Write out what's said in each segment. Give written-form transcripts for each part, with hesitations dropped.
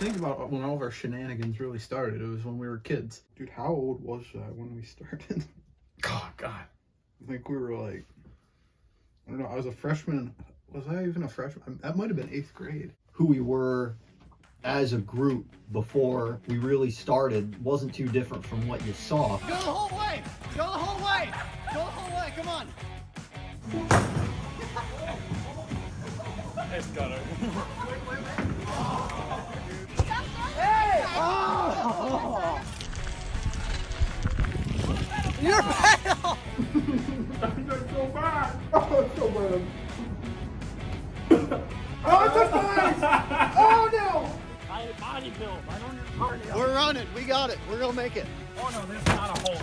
think about when all of our shenanigans really started, it was when we were kids. Dude, how old was that when we started? Oh, God. I think we were like, I don't know, I was a freshman. Was I even a freshman? That might have been 8th grade. Who we were as a group before we really started wasn't too different from what you saw. Go the whole way! Go the whole way! Go the whole way, come on! It's got it. Hey! Oh! You're pedal! That's so bad! Oh, it's so bad. Oh, it's a fight! Oh, no! I body build. I don't need cardio. We're running. We got it. We're gonna make it. Oh, no, there's not a hole.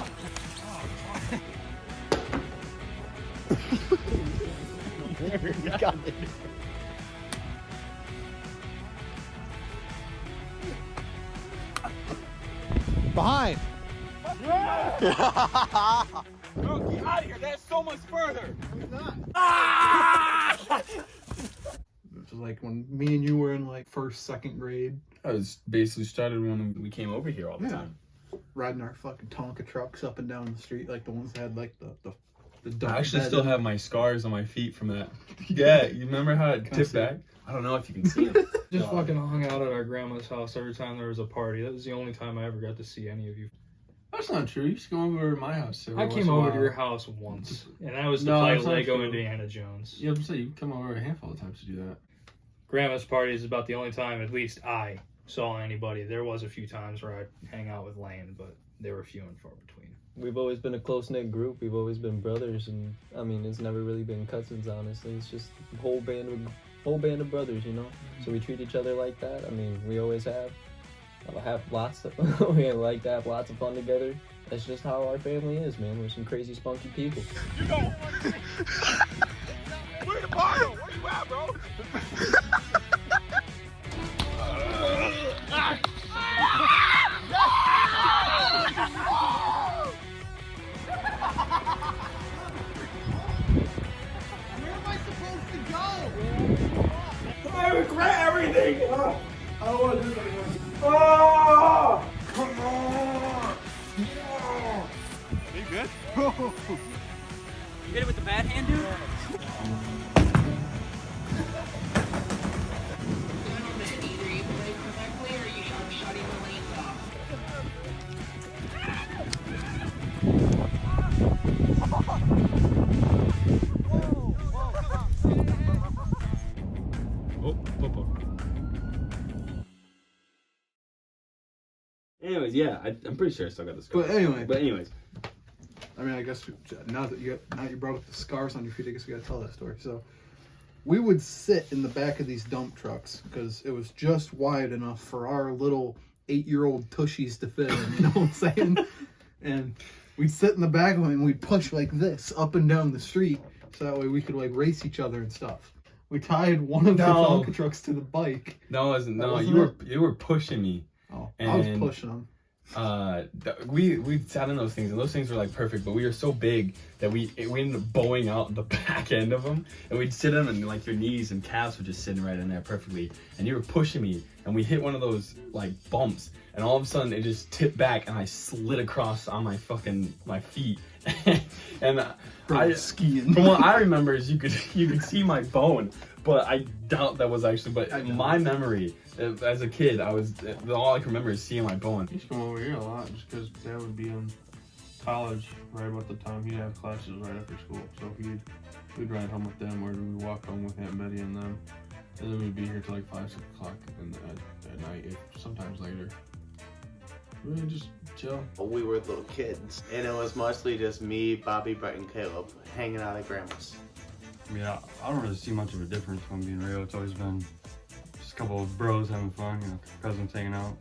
We got it. Behind. Bro, get out of here. That's so much further. It's not. It was like when me and you were in like 1st, 2nd grade, I was basically started when we came over here all the Yeah. time. riding our fucking Tonka trucks up and down the street, like the ones that had like the dump I actually bed still in have my scars on my feet from that. Yeah, you remember how it Can I tipped see it? back? I don't know if you can see them. Just fucking hung out at our grandma's house every time there was a party. That was the only time I ever got to see any of you. That's not true. You used to come over to my house. I came over to your house once, and that was to No, play that's not Lego true. Indiana Jones. Yeah, I'm saying you come over a handful of times to do that. Grandma's party is about the only time, at least I saw anybody. There was a few times where I'd hang out with Lane, but they were few and far between. We've always been a close-knit group. We've always been brothers, and I mean, it's never really been cousins, honestly. It's just a whole band of brothers, you know? So we treat each other like that. I mean, we always have. We like to have lots of fun together. That's just how our family is, man. We're some crazy, spunky people. You go. Where the bar? Where you at, bro? Where am I supposed to go? I regret everything. I don't want to do this anymore. Oh, come on. Are you good? You hit it with the bad hand, dude? Anyways, yeah, I'm pretty sure I still got the scars. But anyway. But anyways. I mean, I guess now you brought up the scars on your feet, I guess we gotta tell that story. So we would sit in the back of these dump trucks because it was just wide enough for our little 8-year-old tushies to fit in, you know what I'm saying? And we'd sit in the back of it and we'd push like this up and down the street so that way we could like race each other and stuff. We tied one of the Tonka trucks to the bike. No, it wasn't. No, Wasn't you were pushing me. Oh, I was And- pushing them. We sat in those things, and those things were like perfect, but we were so big that we ended up bowing out the back end of them, and we'd sit them, and like your knees and calves were just sitting right in there perfectly, and you were pushing me, and we hit one of those like bumps, and all of a sudden it just tipped back, and I slid across on my feet, and Skiing. from what I remember is you could see my bone, but I doubt that was actually. But my memory as a kid, all I can remember is seeing my bone. He used to come over here a lot just because Dad would be in college right about the time he'd have classes right after school. So we'd ride home with them, or we'd walk home with Aunt Betty and them, and then we'd be here till like 5, 6 o'clock at night, sometimes later. Really just chill. We were little kids, and it was mostly just me, Bobby, Brett, and Caleb hanging out at Grandma's. I mean, I don't really see much of a difference when being real. It's always been just a couple of bros having fun, you know, cousins hanging out.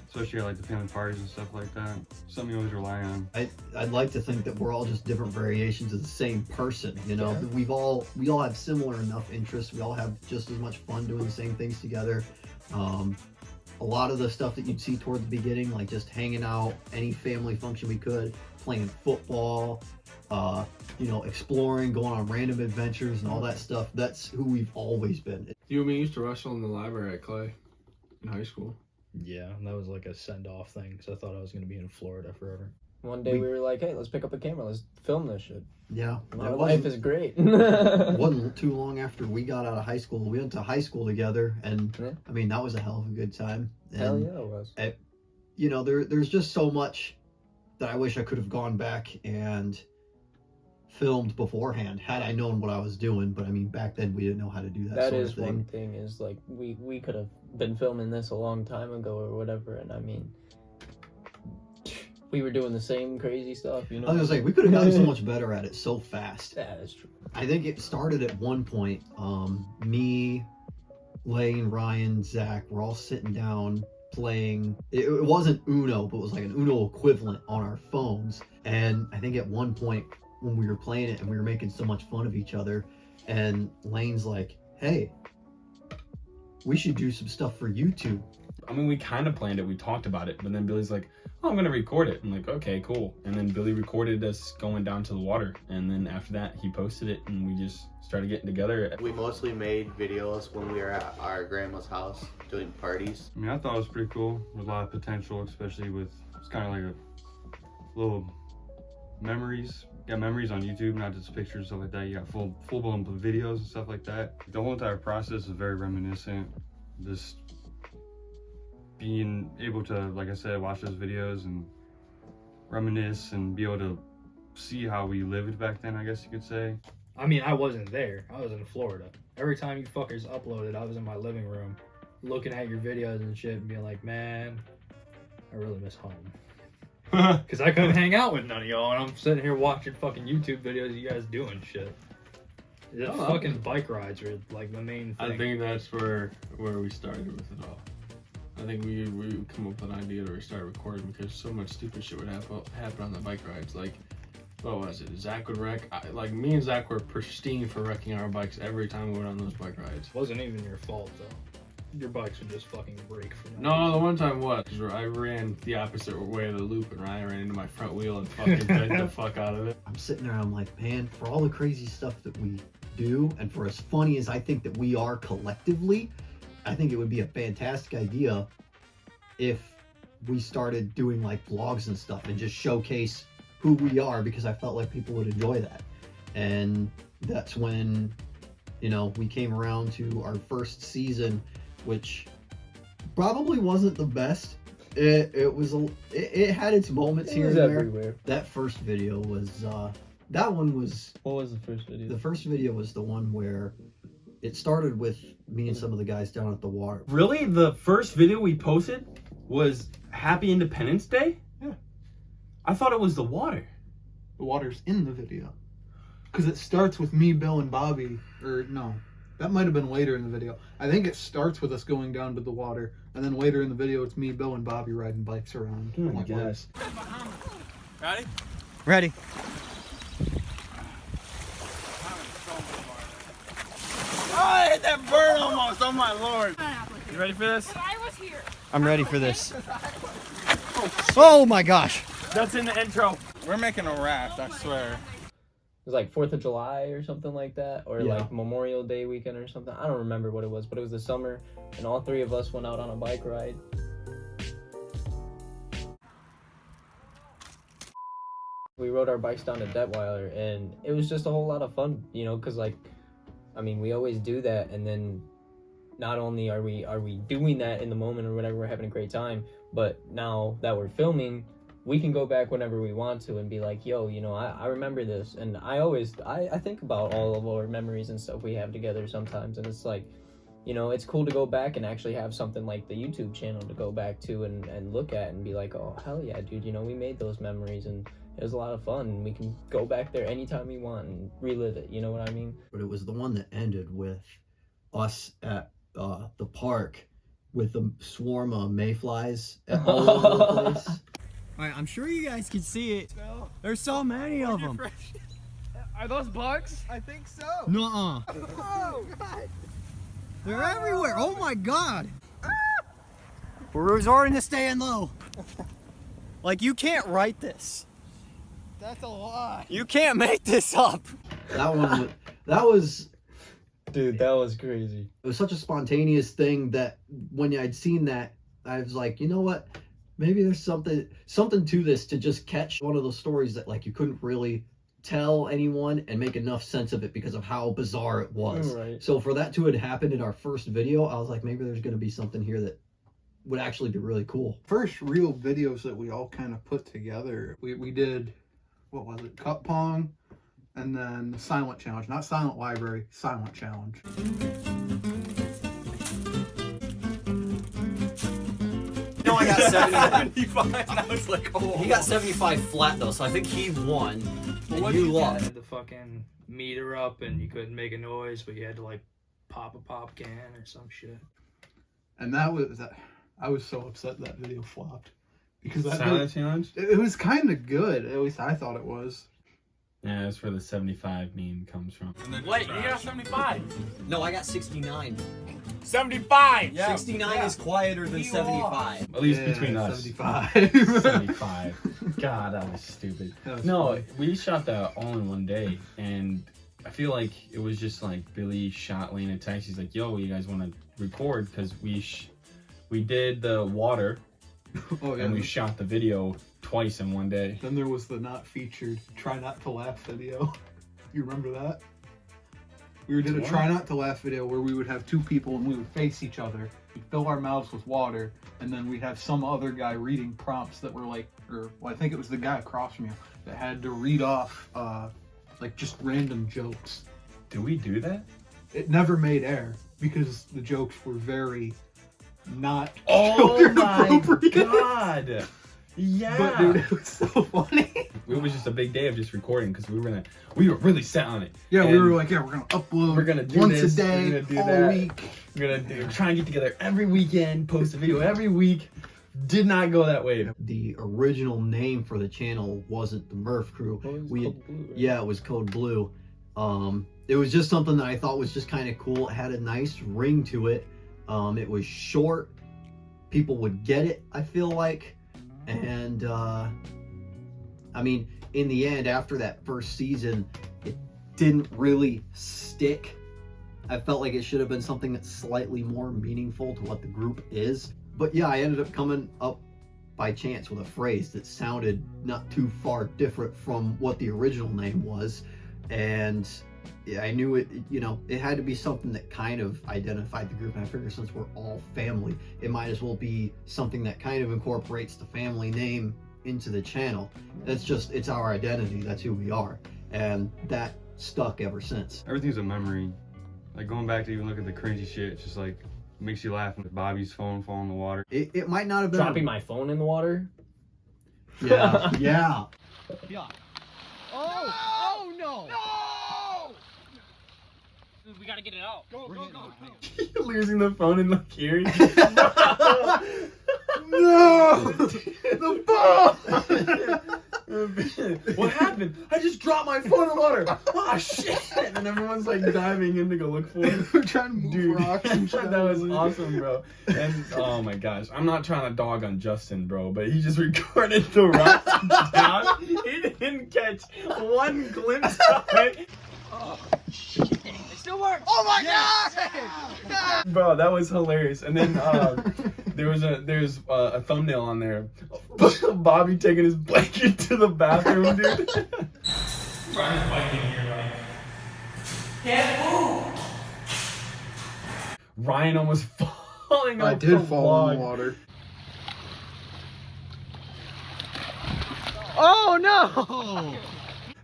Especially at like the family parties and stuff like that. Something you always rely on. I'd like to think that we're all just different variations of the same person, you know. Yeah. We all have similar enough interests. We all have just as much fun doing the same things together. A lot of the stuff that you'd see toward the beginning, like just hanging out, any family function we could, playing football, you know, exploring, going on random adventures and all that stuff. That's who we've always been. You and me used to wrestle in the library at Clay in high school. Yeah, and that was like a send-off thing because I thought I was going to be in Florida forever. One day we were like, hey, let's pick up a camera, let's film this shit. Yeah, My life is great. Wasn't too long after we got out of high school. We went to high school together, and Yeah. I mean that was a hell of a good time. And, Hell yeah, it was. You know, there's just so much that I wish I could have gone back and filmed beforehand had I known what I was doing. But I mean, back then we didn't know how to do that. That sort is of thing. one thing, is like we could have been filming this a long time ago or whatever, and I mean, we were doing the same crazy stuff, you know. I was gonna say we could have gotten so much better at it so fast. That is true. I think it started at one point. Me, Lane, Ryan, Zach, we're all sitting down playing. It wasn't Uno, but it was like an Uno equivalent on our phones. And I think at one point when we were playing it and we were making so much fun of each other, and Lane's like, "Hey, we should do some stuff for YouTube." I mean, we kind of planned it. We talked about it, but then Billy's like, "Oh, I'm gonna record it." I'm like, "Okay, cool." And then Billy recorded us going down to the water, and then after that, he posted it, and we just started getting together. We mostly made videos when we were at our grandma's house doing parties. I mean, I thought it was pretty cool. With a lot of potential, especially with, it's kind of like a little memories. You got memories on YouTube, not just pictures and stuff like that. You got full-blown videos and stuff like that. The whole entire process is very reminiscent. Just being able to, like I said, watch those videos and reminisce and be able to see how we lived back then, I guess you could say. I mean, I wasn't there. I was in Florida. Every time you fuckers uploaded, I was in my living room looking at your videos and shit and being like, man, I really miss home. Because I couldn't hang out with none of y'all, and I'm sitting here watching fucking YouTube videos of you guys doing shit. The fucking bike rides are like the main thing. I think that's where we started with it all. I think we come up with an idea to start recording because so much stupid shit would happen on the bike rides. Like, what was it? Zach would wreck. Like, me and Zach were pristine for wrecking our bikes every time we went on those bike rides. Wasn't even your fault though. Your bikes would just fucking break for No, the one time was because I ran the opposite way of the loop and Ryan ran into my front wheel and fucking bent the fuck out of it. I'm sitting there, I'm like, man, for all the crazy stuff that we do, and for as funny as I think that we are collectively, I think it would be a fantastic idea if we started doing like vlogs and stuff and just showcase who we are, because I felt like people would enjoy that. And that's when, you know, we came around to our first season, which probably wasn't the best. It had its moments here and there. Everywhere. That first video was that one was. What was the first video? The first video was the one where it started with me and some of the guys down at the water. Really? The first video we posted was Happy Independence Day? Yeah. I thought it was the water. The water's in the video. Because it starts with me, Bill, and Bobby. Or no, that might have been later in the video. I think it starts with us going down to the water. And then later in the video, it's me, Bill, and Bobby riding bikes around. Oh my gosh. Ready? Ready. Oh, I hit that bird almost. Oh my lord. You ready for this? I was here. I'm ready for this. Oh my gosh. That's in the intro. We're making a raft, I swear. It was like 4th of July or something like that, or Yeah. like Memorial Day weekend or something. I don't remember what it was, but it was the summer, and all three of us went out on a bike ride. We rode our bikes down to Detweiler, and it was just a whole lot of fun, you know, because like, I mean, we always do that, and then not only are we doing that in the moment or whatever, we're having a great time, but now that we're filming, we can go back whenever we want to and be like, yo, you know, I remember this. And I think about all of our memories and stuff we have together sometimes, and it's like, you know, it's cool to go back and actually have something like the YouTube channel to go back to and look at and be like, oh, hell yeah, dude, you know, we made those memories and it was a lot of fun. We can go back there anytime we want and relive it, you know what I mean? But it was the one that ended with us at the park with a swarm of mayflies all over the place. Alright, I'm sure you guys can see it. There's so many of them. Are those bugs? I think so. Nuh-uh. Oh, God. They're everywhere. Oh my god. We're resorting to staying low. Like, you can't write this. That's a lot. You can't make this up. That was Dude, that was crazy. it was such a spontaneous thing that when I'd seen that I was like, you know what? Maybe there's something to this, to just catch one of those stories that like you couldn't really tell anyone and make enough sense of it because of how bizarre it was. Right. So for that to have happened in our first video, I was like, maybe there's going to be something here that would actually be really cool. First real videos that we all kind of put together, we did, what was it, Cup Pong, and then the Silent Challenge. Not Silent Library, Silent Challenge. No, I got 75. I was like, oh. He got 75 flat though, so I think he won. And you I lost. had the fucking meter up and you couldn't make a noise, but you had to like pop a pop can or some shit. And that was, I was so upset that video flopped. Because that Silent Challenge? it was kind of good. At least I thought it was. Yeah, that's where the 75 meme comes from. Wait, you got 75. No, I got 69. 75. Yeah. 69 is quieter than 75. At least Yeah, between us. 75. 75. God, that was stupid. No, funny. we shot that all in one day, and I feel like it was just like Billy shot Lane a text. He's like, "Yo, you guys want to record?" Because we did the water, Oh yeah. and we shot the video twice in one day. Then there was the not featured Try Not to Laugh video. You remember that? We did a What? Try Not to Laugh video where we would have two people and we would face each other. We'd fill our mouths with water, and then we'd have some other guy reading prompts that were like, or well, I think it was the guy across from you that had to read off like just random jokes. Did we do that? It never made air because the jokes were very not Oh children my appropriate. god! Yeah. But dude, it was so funny. It was just a big day of just recording because we were really set on it. Yeah, we And were like, yeah, we're gonna upload. we're gonna do once this, a day, we're gonna do all that. week. We're gonna try and get together every weekend, post a video every week. Did not go that way. The original name for the channel wasn't the Murphcrew. Yeah, it was Code Blue. It was just something that I thought was just kind of cool. It had a nice ring to it. It was short. People would get it, I feel like. And I mean, in the end, after that first season, it didn't really stick. I felt like it should have been something that's slightly more meaningful to what the group is. But yeah, I ended up coming up by chance with a phrase that sounded not too far different from what the original name was. And yeah, I knew it, you know, it had to be something that kind of identified the group. And I figured since we're all family, it might as well be something that kind of incorporates the family name into the channel. That's just, it's our identity. That's who we are. And that stuck ever since. Everything's a memory. Like going back to even look at the cringy shit, it's just like makes you laugh with Bobby's phone falling in the water. It might not have been Dropping my phone in the water. Yeah, yeah. Oh no! Dude, we gotta get it out. Go. Losing the phone and like hearing. No! The phone! What happened? I just dropped my phone in the water. Oh shit! And everyone's like diving in to go look for it. We're trying to move Dude, rocks and shit. that was awesome, bro. And oh my gosh, I'm not trying to dog on Justin, bro, but he just recorded the rocks down. He didn't catch one glimpse of it. It still works. Oh my god! Bro, that was hilarious. And then there's a thumbnail on there. Bobby taking his blanket to the bathroom, dude. Ryan's biking here, Can't move. Ryan almost falling off I did the fall log. in the water. Oh no!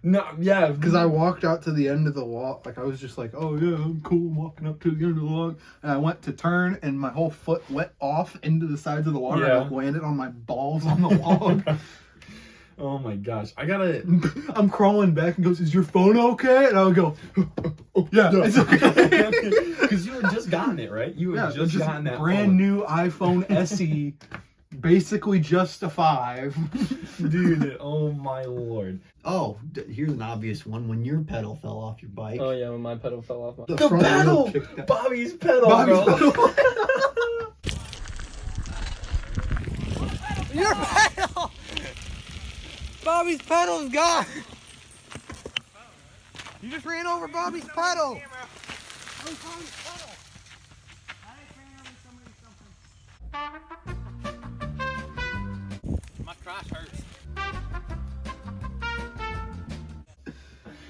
No, yeah, Because I walked out to the end of the log. Like, I was just like, oh yeah, I'm cool. I'm walking up to the end of the log. And I went to turn, and my whole foot went off into the sides of the water. Yeah. And I landed on my balls on the log. Oh my gosh, I gotta. I'm crawling back and goes, is your phone okay? And I would go, oh, yeah, it's okay. Because you had just gotten it, right? You had just gotten that brand phone. new iPhone SE, basically just a 5. Dude, oh my lord. Oh, here's an obvious one. When your pedal fell off your bike. Oh yeah, when my pedal fell off my. The The front wheel pedal! kicked out. Bobby's pedal, Bobby's bro. pedal. Your pedal! Bobby's pedal's gone! You just ran over Bobby's pedal! Bobby's pedal. My crotch hurts.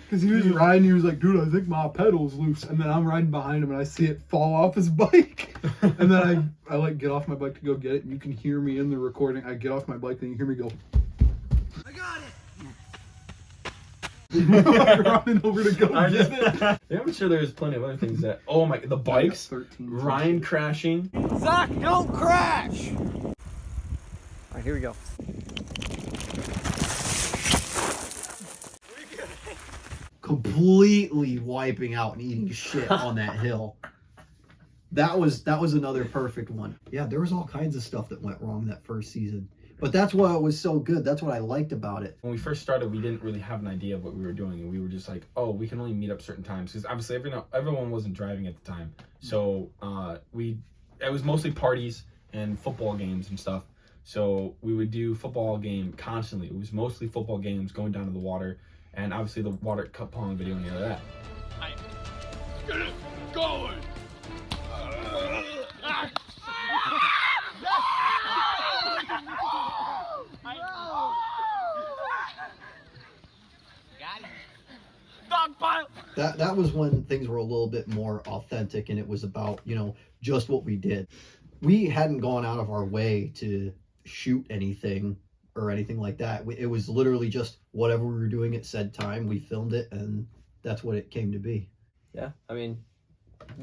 Because he was riding, he was like, dude, I think my pedal's loose. And then I'm riding behind him and I see it fall off his bike. And then I like get off my bike to go get it. And you can hear me in the recording. I get off my bike and you hear me go, I got it! running over to go get it. Yeah, I'm sure there's plenty of other things that. Oh my, the bikes, 13. Ryan crashing. Zach, don't crash! Alright, here we go. Completely wiping out and eating shit on that hill. That was another perfect one. Yeah, there was all kinds of stuff that went wrong that first season. But that's what was so good. That's what I liked about it. When we first started, we didn't really have an idea of what we were doing, and we were just like, "Oh, we can only meet up certain times." Because obviously, everyone wasn't driving at the time, so it was mostly parties and football games and stuff. So we would do football game constantly. It was mostly football games, going down to the water, and obviously the water cup pong video and all that. Get it going! That was when things were a little bit more authentic and it was about, just what we did. We hadn't gone out of our way to shoot anything or anything like that. It was literally just whatever we were doing at said time, we filmed it, and that's what it came to be. Yeah, I mean,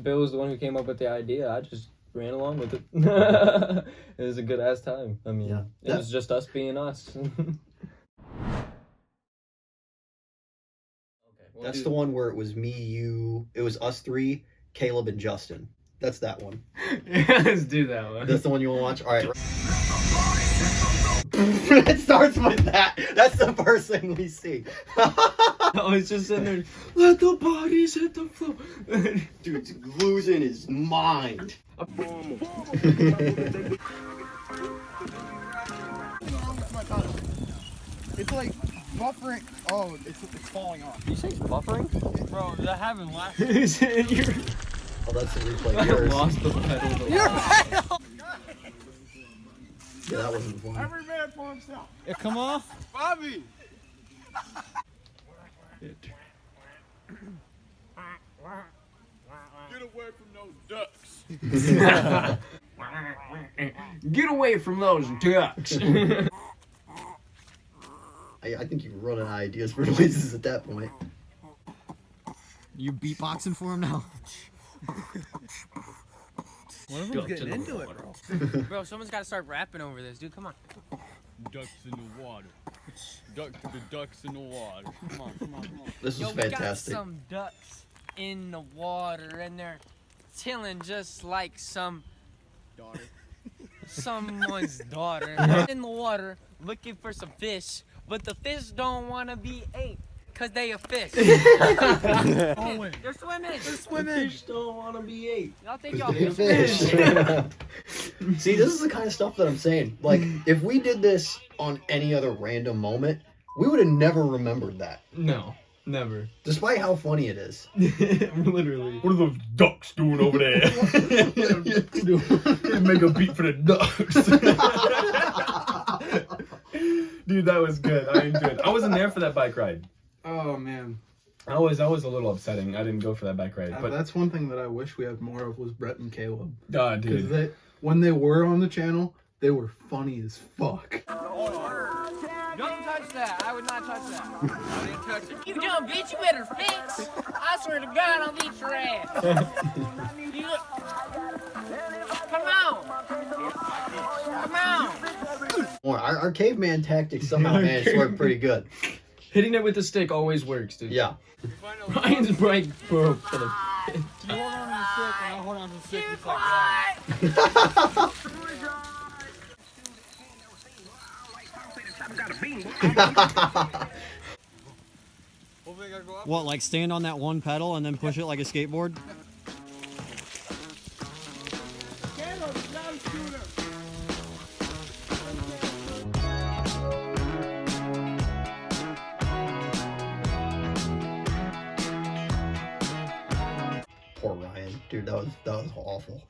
Bill was the one who came up with the idea. I just ran along with it. It was a good ass time. I mean, Yeah, it was just us being us. That's the one where it was me, you, it was us three, Caleb, and Justin. That's that one. Yeah, let's do that one. That's the one you want to watch? All right. It starts with that. That's the first thing we see. I was just sitting there, let the bodies hit the floor. Dude's losing his mind. It's like buffering. Oh, it's falling off. You say it's buffering? Bro, that happened last Oh, that's the replay. I Yours. lost the pedal. Yeah, that wasn't fun. Every man for himself. It come off? Bobby! Get away from those ducks. Get away from those ducks. I think you run out of ideas for noises at that point. You beatboxing for him now? One of them's getting into it, bro. Bro, someone's got to start rapping over this, dude. Come on. Ducks in the water. The ducks in the water. Come on, come on, come on. This was Yo, we got fantastic. some ducks in the water, and they're chilling just like someone's daughter in the water looking for some fish, but the fish don't want to be ate because they a fish. They're swimming. Fish don't want to be ate. Y'all think y'all Fish. See, this is the kind of stuff that I'm saying. Like, if we did this on any other random moment, we would have never remembered that. No, never. Despite how funny it is. Literally. What are those ducks doing over there? Make a beat for the ducks. Dude, that was good. I enjoyed it. I wasn't there for that bike ride. Oh man, I was a little upsetting. I didn't go for that bike ride. But that's one thing that I wish we had more of was Brett and Caleb. God, Because dude. when they were on the channel, they were funny as fuck. Don't touch that. I would not touch that. I didn't touch it. You dumb bitch, you better fix. I swear to God, I'll beat your ass. Come on. Come on. Our caveman tactics somehow managed to work pretty good. Hitting it with the stick always works, dude. Yeah. Ryan's bike broke for the. You hold on to the stick and I'll hold on to the stick. It's like what, like stand on that one pedal and then push it like a skateboard? Poor Ryan. Dude, that was awful.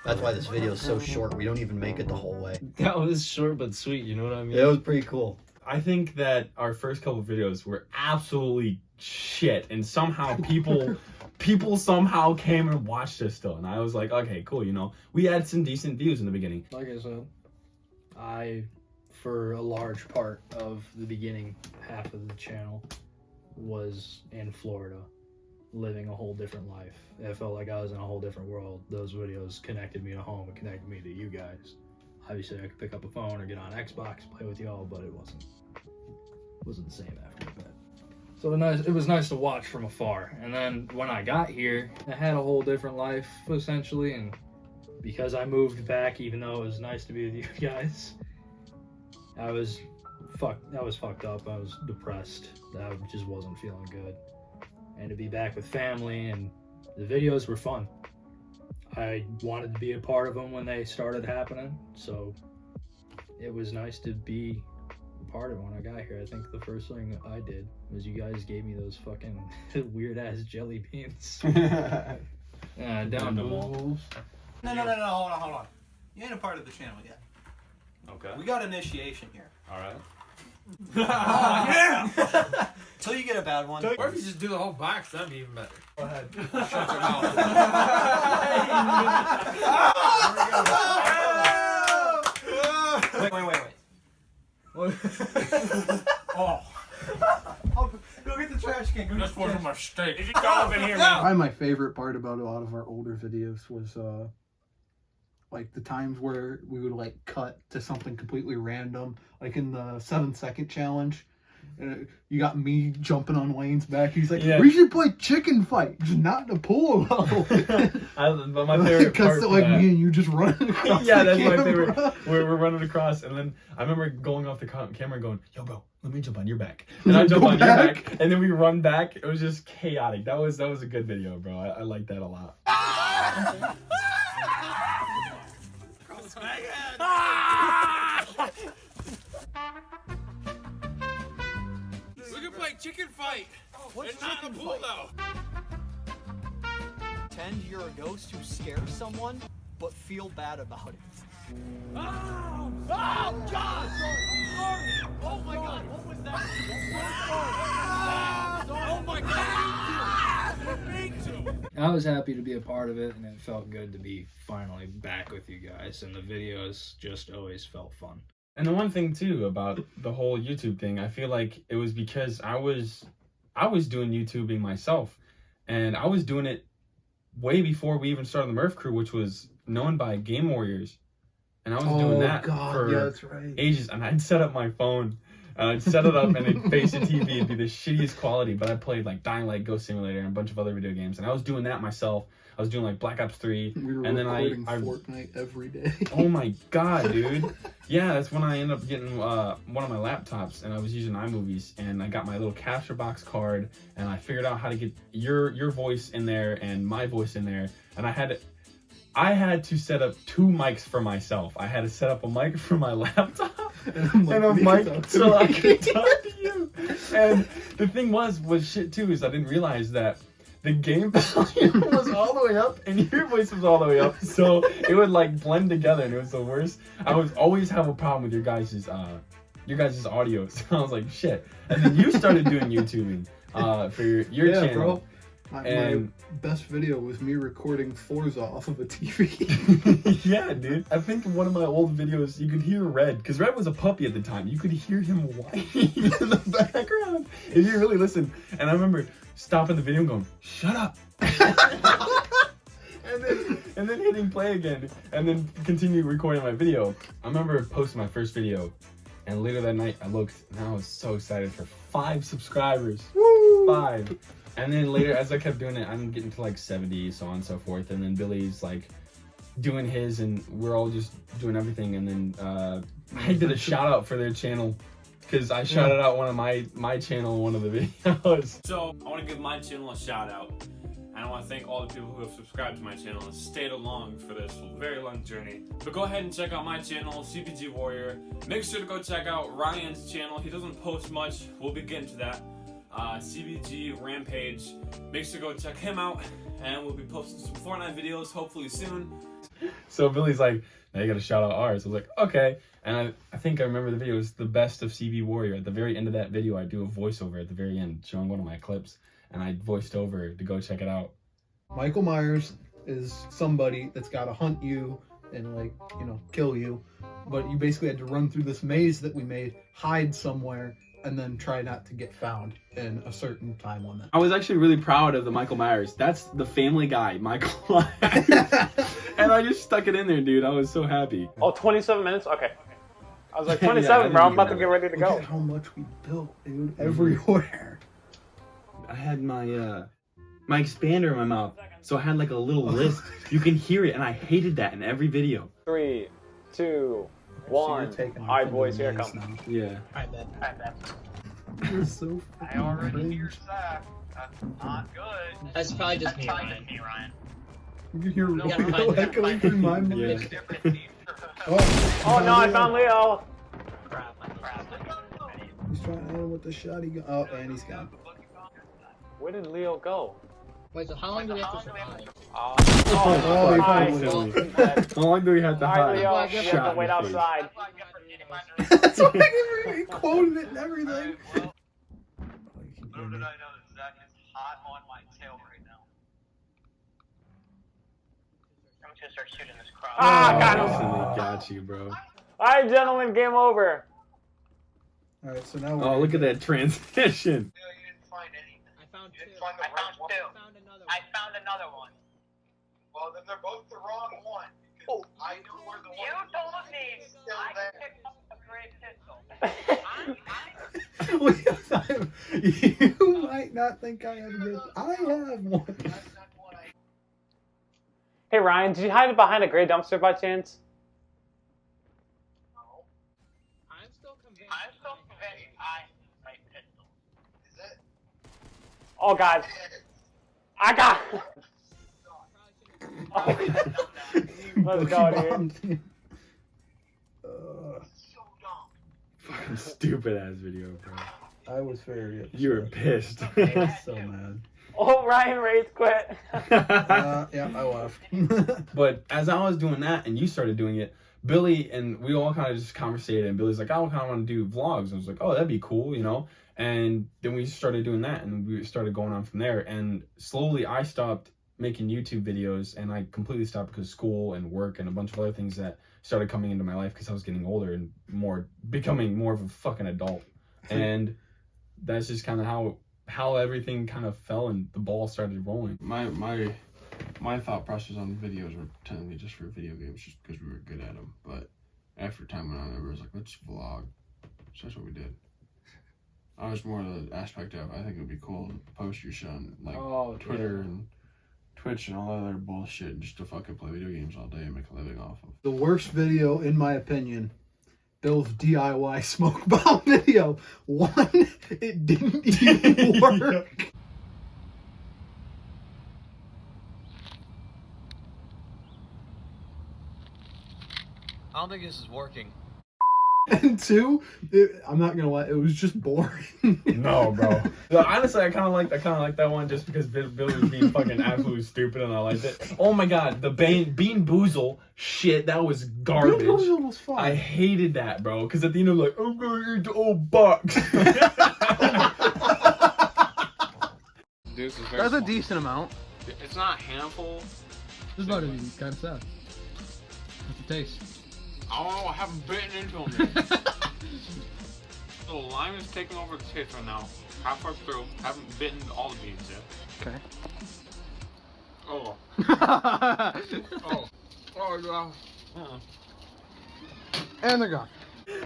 That's why this video is so short. We don't even make it the whole way. That was short but sweet, you know what I mean? It was pretty cool. I think that our first couple videos were absolutely shit, and somehow people somehow came and watched us still, and I was like, okay, cool, you know, we had some decent views in the beginning. Like I said, for a large part of the beginning half of the channel, was in Florida, living a whole different life. It felt like I was in a whole different world. Those videos connected me to home and connected me to you guys. Obviously, I could pick up a phone or get on Xbox, play with y'all, but it wasn't the same after a bit. So it was nice to watch from afar. And then when I got here, I had a whole different life, essentially, and because I moved back, even though it was nice to be with you guys, I was fucked up. I was depressed. I just wasn't feeling good. And to be back with family, and the videos were fun. I wanted to be a part of them when they started happening, so it was nice to be a part of it when I got here. I think the first thing I did was you guys gave me those fucking weird ass jelly beans. Down the walls. No, hold on. You ain't a part of the channel yet. Okay. We got initiation here. All right. Oh, yeah! Till you get a bad one. Or if you just do the whole box, that'd be even better. Go ahead. Shut your mouth. Wait. Oh. Go get the trash can. Just one of my steak. Did you come up in here, man? Probably my favorite part about a lot of our older videos was like the times where we would like cut to something completely random, like in the 7-second challenge. You got me jumping on Wayne's back. He's like, yeah. We should play chicken fight, just not in a pool. But my favorite part to, like me and you just running across. Yeah, the that's camera. my favorite. We're running across, and then I remember going off the camera and going, "Yo, bro, let me jump on your back." And I jump on your back, and then we run back. It was just chaotic. That was a good video, bro. I like that a lot. We can play chicken fight. It's not in the pool, though. Pretend you're a ghost who scares someone, but feel bad about it. Oh! Oh, God! Oh, my God! What was that? Oh, my God! I was happy to be a part of it, and it felt good to be finally back with you guys, and the videos just always felt fun. And the one thing too about the whole YouTube thing, I feel like it was because I was doing YouTubing myself, and I was doing it way before we even started the Murphcrew, which was known by Game Warriors, and I was doing that for ages. And I'd set up my phone, and I'd set it up, and it'd face the TV, it'd be the shittiest quality. But I played like Dying Light, Ghost Simulator, and a bunch of other video games, and I was doing that myself. I was doing like Black Ops 3, We were and then recording I Fortnite every day. Oh my god, dude. Yeah, that's when I ended up getting one of my laptops, and I was using iMovies, and I got my little capture box card, and I figured out how to get your voice in there and my voice in there, and I had to set up 2 mics for myself. I had to set up a mic for my laptop and a mic so I could talk to you. And the thing was shit too, is I didn't realize that the game volume was all the way up and your voice was all the way up, so it would like blend together, and it was the worst. I would always have a problem with your guys' audio, so I was like, shit. And then you started doing YouTubing for your channel. Bro. My best video was me recording Forza off of a TV. Yeah, dude. I think in one of my old videos, you could hear Red, because Red was a puppy at the time. You could hear him whining in the background if you really listen. And I remember stopping the video and going, "Shut up!" and then hitting play again, and then continue recording my video. I remember posting my first video, and later that night I looked, and I was so excited for 5 subscribers. Woo! 5. And then later, as I kept doing it, I'm getting to like 70, so on and so forth. And then Billy's like doing his, and we're all just doing everything. And then I did a shout out for their channel, because I shouted out one of my channel in one of the videos. So I want to give my channel a shout out, and I want to thank all the people who have subscribed to my channel and stayed along for this very long journey. But go ahead and check out my channel, CPG Warrior. Make sure to go check out Ryan's channel. He doesn't post much. We'll be getting to that. CBG Rampage. Make sure to go check him out, and we'll be posting some Fortnite videos hopefully soon. So Billy's like, now you gotta shout out ours. I was like, okay. And I think I remember the video was the best of CB Warrior. At the very end of that video, I do a voiceover at the very end showing one of my clips, and I voiced over to go check it out. Michael Myers is somebody that's got to hunt you and, like, you know, kill you. But you basically had to run through this maze that we made, hide somewhere, and then try not to get found in a certain time limit. I was actually really proud of the Michael Myers. That's the Family Guy, Michael Myers. And I just stuck it in there, dude. I was so happy. Oh, 27 minutes? Okay. I was like, Yeah, 27, I bro. I'm didn't about to even get ready to Look go. at how much we built, dude. Everywhere. I had my my expander in my mouth, so I had like a little lisp. You can hear it, and I hated that in every video. 3, 2, 1. All right, boys, here it comes. Yeah. I bet. You're so I already hear Zach. That's not good. That's probably just me, Ryan. You can hear Yeah, Leo fine. echoing through my mind. Yeah. Oh, no, I found Leo. Crap. He's trying to hit him with the shotgun. Oh, and he's gone. Where did Leo go? Wait, so how long do we have to survive? Oh, he hi. finally How long do we have to All hide? right, Leo. You have Shot to in wait the face. outside. That's why he quoted it and everything. Little did I know that Zach is hot on my tail right now. I'm just gonna start shooting this crowd. Ah, got him. Instantly got you, bro. All right, gentlemen, game over. Alright, so now Oh, look at that transition. No, you didn't find anything. I found two. I found two. another I found another one. Well, then they're both the wrong one. Because I know where the one. You told me I picked up a great pistol. You might not think I have this. I have one. Hey, Ryan, did you hide it behind a gray dumpster by chance? I'm still convinced. I my pistol. Is it? Oh, God. I got Let's go, dude. So dumb. Fucking stupid ass video, bro. I was very upset. You were pissed. I was so mad. Oh, Ryan Ray's quit. Yeah, I left. But as I was doing that and you started doing it, Billy and we all kind of just conversated, and Billy's like, I kind of want to do vlogs. And I was like, oh, that'd be cool, you know? And then we started doing that, and we started going on from there. And slowly I stopped making YouTube videos, and I completely stopped because school and work and a bunch of other things that started coming into my life because I was getting older and becoming more of a fucking adult. And that's just kind of how everything kind of fell and the ball started rolling. My thought process on videos were technically just for video games, just because we were good at them. But after time went on, everyone was like, let's vlog. So that's what we did. I was more the aspect of, I think it would be cool to post your shit on like Twitter and Twitch and all that other bullshit, just to fucking play video games all day and make a living off of. The worst video, in my opinion, Bill's DIY smoke bomb video. One, it didn't even work. I don't think this is working. And two, I'm not gonna lie, it was just boring. No, bro. No, honestly, I kind of like that one just because Billy was being fucking absolutely stupid, and I liked it. Oh my god, the Bean Boozle shit, that was garbage. Bean Boozle was fun. I hated that, bro, because at the end of like, I'm gonna eat the old box. This is very That's a small. decent amount. It's not a handful. This is about to be kind of sad. What's the taste? Oh, I haven't bitten into them yet. The lime is taking over the taste right now. Halfway through, haven't bitten all the beans yet. Okay. Oh. Oh, God. And they're gone.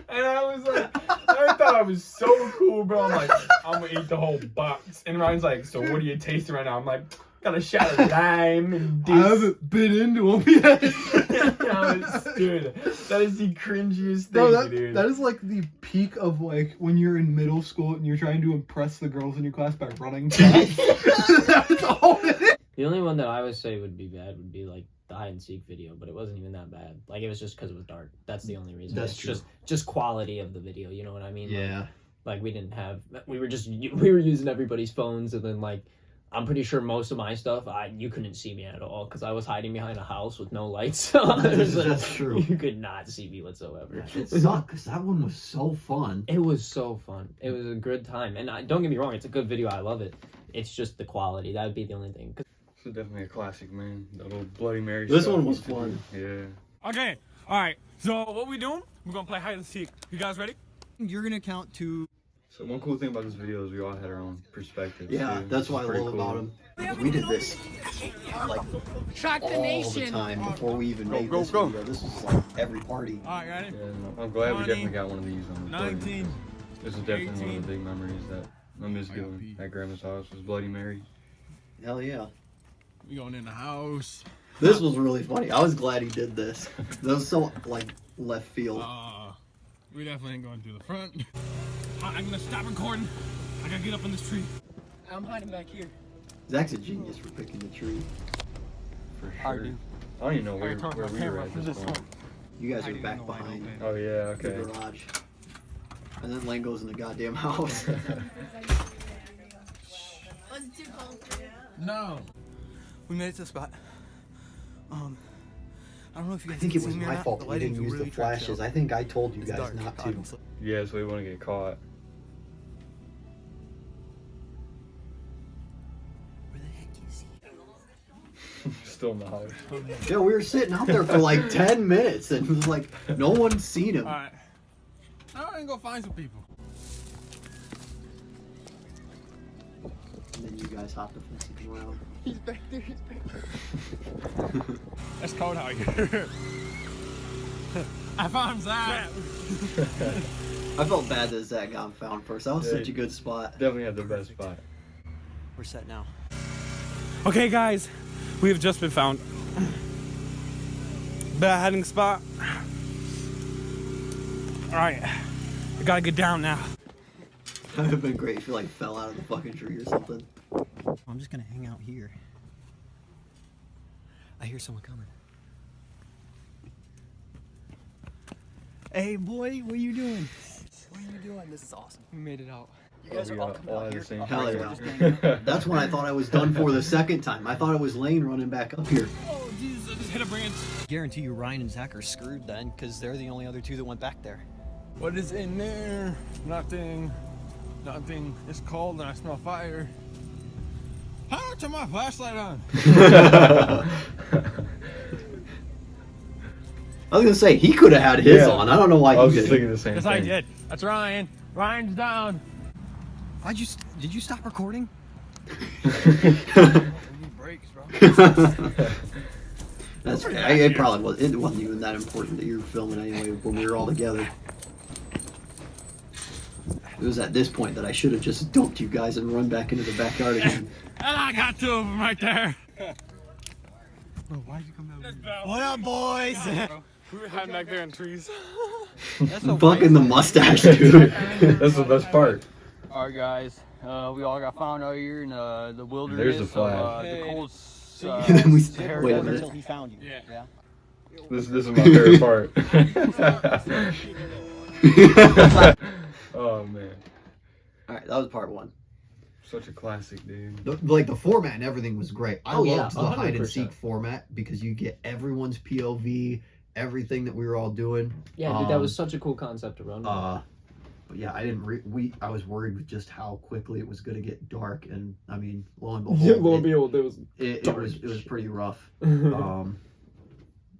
And I was like, I thought I was so cool, bro. I'm like, I'm gonna eat the whole box. And Ryan's like, so what are you tasting right now? I'm like, got a shot of lime and I haven't been into them yet. Dude, that is the cringiest thing, No, dude. that is like the peak of like when you're in middle school and you're trying to impress the girls in your class by running fast. That's all it is. The only one that I would say would be bad would be like the hide and seek video, but it wasn't even that bad. Like it was just because it was dark. That's the only reason. That's it's true. just quality of the video. You know what I mean? Yeah. Like we didn't have. We were using everybody's phones, and then like I'm pretty sure most of my stuff, you couldn't see me at all because I was hiding behind a house with no lights on. That's true. You could not see me whatsoever. It sucked because that one was so fun. It was so fun. It was a good time. And don't get me wrong, it's a good video. I love it. It's just the quality. That would be the only thing. This is definitely a classic, man. The little Bloody Mary This stuff. one was fun. Yeah. Okay, alright. So what we doing? We're gonna play hide and seek. You guys ready? You're gonna count to. So one cool thing about this video is we all had our own perspectives. Yeah, too. that's what I Pretty love cool. about him. We did this like all the time before we even made this video. This was like every party. Alright, ready? Yeah, no, I'm glad we 20, definitely got one of these on the 19. This is definitely one 18. of the big memories that I miss doing at Grandma's house was Bloody Mary. Hell yeah. We going in the house. This was really funny. I was glad he did this. That was so like left field. We definitely ain't going through the front. I'm gonna stop recording. I gotta get up in this tree. I'm hiding back here. Zach's a genius for picking the tree. For sure. I don't even know where we were at this point. You guys are back behind Oh yeah, the okay. garage. And then Lane goes in the goddamn house. Was it too cold? No. We made it to the spot. I don't know if you I guys think it can was see me or my not. fault The that we didn't lighting's use the really tricked flashes. out. I think I told you It's guys dark. not I to. don't sleep. Yeah, so we want to get caught. Where the heck is he? Still in the house. Yeah, we were sitting out there for like 10 minutes and it was like no one's seen him. Alright. Now I'm gonna go find some people. And then you guys hopped the fence and came around. He's back there. He's back there. It's cold out here. I found Zach. I felt bad that Zach got found first. That was Yeah, such a good spot. Definitely had the best spot. We're set now. Okay, guys, we have just been found. Bad hiding spot. All right, I gotta get down now. That would have been great if you like fell out of the fucking tree or something. I'm just gonna hang out here. I hear someone coming. Hey boy, what are you doing? What are you doing? This is awesome. We made it out. You guys We are all got coming all out at the here. same Hell time. yeah. That's when I thought I was done for the second time. I thought it was Lane running back up here. Oh Jesus! I just hit a branch. Guarantee you Ryan and Zach are screwed then, because they're the only other two that went back there. What is in there? Nothing. Nothing. It's cold and I smell fire. How do I turn my flashlight on? I was gonna say he could have had his Yeah. on. I don't know why I he was just didn't. thinking the same Yes, thing. I did. That's Ryan. Ryan's down. Did you stop recording? Brakes, bro. That's it. Probably was. It wasn't even that important that you were filming anyway when we were all together. It was at this point that I should have just dumped you guys and run back into the backyard again. And I got two of them right there. Bro, why'd you come down? What up, boys? We were hiding back there in trees. Fucking the mustache, dude. That's the best part. Alright guys, we all got found out here in the wilderness. There's the flag. The cold, Then we Sahara wait a Desert. minute. Until he found you. Yeah. This is my favorite part. Oh man, All right, that was part one. such a classic, dude. The format and everything was great. I Oh, yeah, loved the hide and 100%. seek format because you get everyone's POV, everything that we were all doing. Yeah, dude, that was such a cool concept to run. But yeah, I didn't. I was worried with just how quickly it was going to get dark, and I mean, lo and behold, it was it dark was as pretty rough.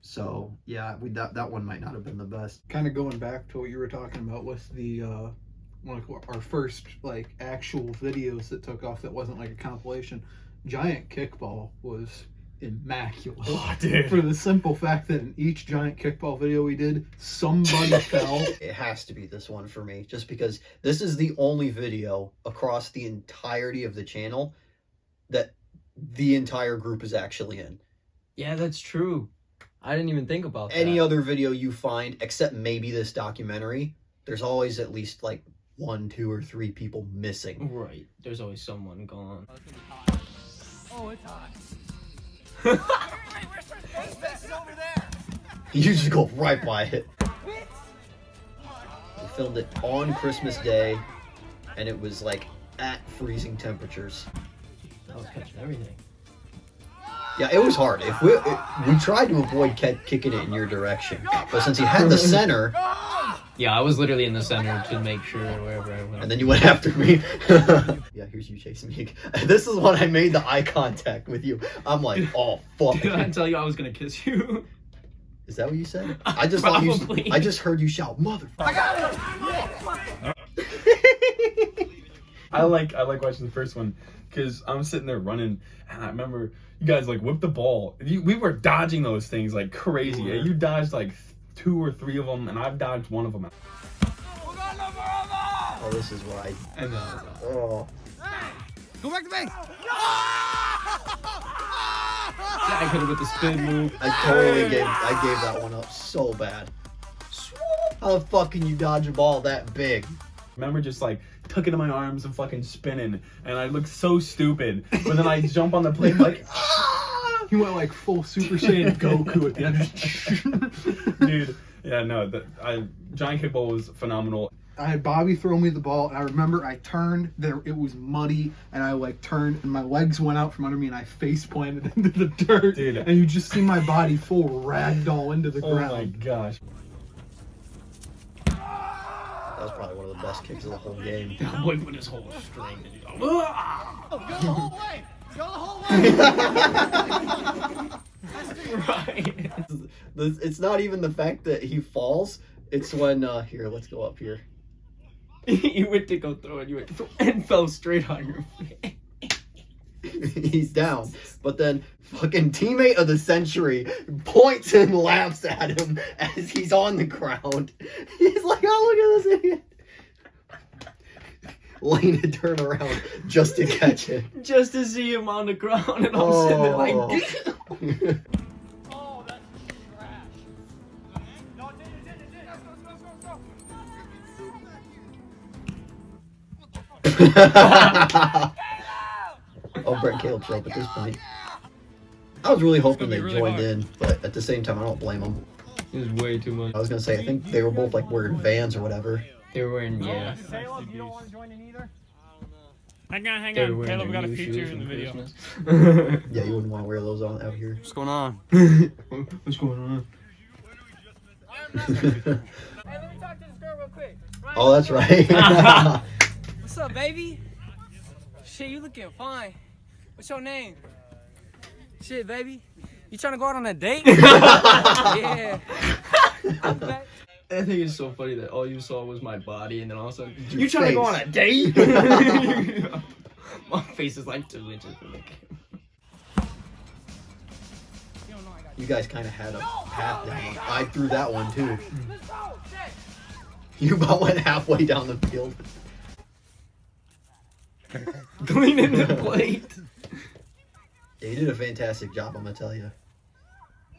So yeah, that one might not have been the best. Kind of going back to what you were talking about with the like our first like actual videos that took off that wasn't like a compilation. Giant Kickball was immaculate. Oh, dude. For the simple fact that in each Giant Kickball video we did, somebody fell. It has to be this one for me, just because this is the only video across the entirety of the channel that the entire group is actually in. Yeah, that's true. I didn't even think about that. Any other video you find, except maybe this documentary, there's always at least like 1, 2, or 3 people missing. Right. There's always someone gone. Oh, it's hot. You just go right by it. We filmed it on Christmas Day, and it was like at freezing temperatures. I was catching everything. Yeah, it was hard. We tried to avoid kicking it in your direction, but since he had the center, Yeah, I was literally in the center to make sure wherever I went. and then you went after me. Yeah, here's you chasing me. This is when I made the eye contact with you. I'm like, oh fuck. Did I tell you I was gonna kiss you? Is that what you said? I just thought you. Probably. I just heard you shout, "Motherfucker!" I like watching the first one because I'm sitting there running, and I remember you guys like whipped the ball. We were dodging those things like crazy. Yeah, you dodged like 2 or 3 of them, and I've dodged one of them. Oh, this is why. Oh. Go back to base. I could have with the spin move. I gave that one up so bad. How the fuck can you dodge a ball that big? Remember just like tucking in my arms and fucking spinning, and I looked so stupid. But then I jump on the plate like, ah! He went like full Super Saiyan Goku at the end. Dude, yeah, no, giant kickball was phenomenal. I had Bobby throw me the ball, and I remember I turned there. It was muddy, and I like turned, and my legs went out from under me, and I face planted into the dirt. Dude, and you just see my body full ragdoll into the ground. Oh my gosh. That was probably one of the best kicks of the whole game. That boy put his whole string in it. Go the whole way. Go the whole way. Right. It's not even the fact that he falls. It's when here, let's go up here. You went to go throw it, you went and fell straight on your face. He's down, but then fucking teammate of the century points and laughs at him as he's on the ground. He's like, "Oh, look at this idiot!" Lane to turn around just to catch it, just to see him on the ground, and I'm sitting there like. Oh, that's trash. No, it did. Oh, Brett Caleb show up at this point. I was really hoping they joined in, but at the same time, I don't blame them. It was way too much. I was gonna say, I think they were both like wearing Vans or whatever. They were wearing, yeah. Bezsalov, you don't want to join in either? Hang on. They were Caleb got a new feature shoes in the from video. Christmas. Yeah, you wouldn't want to wear those on out here. What's going on? What's going on? Hey, let me talk to this girl real quick. Right. Oh, that's right. What's up, baby? Shit, you looking fine. What's your name? Shit, baby. You trying to go out on a date? Yeah. Okay. I think it's so funny that all you saw was my body, and then all of a sudden, Your you trying to go on face. a date? My face is like 2 inches from the camera. You guys kind of had a path down. I threw that one too. You about went halfway down the field. Cleaning the plate. Yeah, you did a fantastic job, I'm gonna tell you.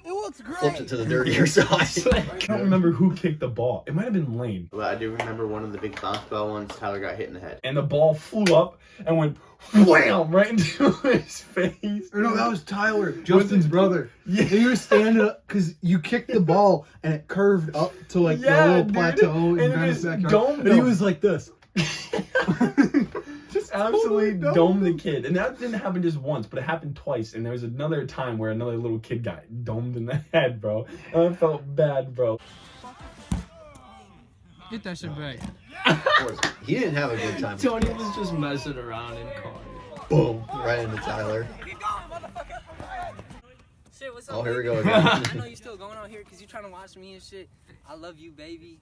It looks great. Flipped it to the dirtier side. I don't remember who kicked the ball. It might have been Lane. But I do remember one of the big bounce ball ones. Tyler got hit in the head. And the ball flew up and went wham right into his face. Or no, that was Tyler, Justin's brother. Yeah. He was standing up because you kicked the ball and it curved up to like the little dude. plateau And in it Ben's just backyard. domed And he him. was like this. Just absolutely Totally domed the kid. And that didn't happen just once, but it happened twice. And there was another time where another little kid got domed in the head, bro. And I felt bad, bro. Get that shit back. Of course, he didn't have a good time. Tony was just messing around in cars. Boom, right into Tyler. Shit, what's up? Oh, here we baby? go again. I know you still going out here because you trying to watch me and shit. I love you, baby.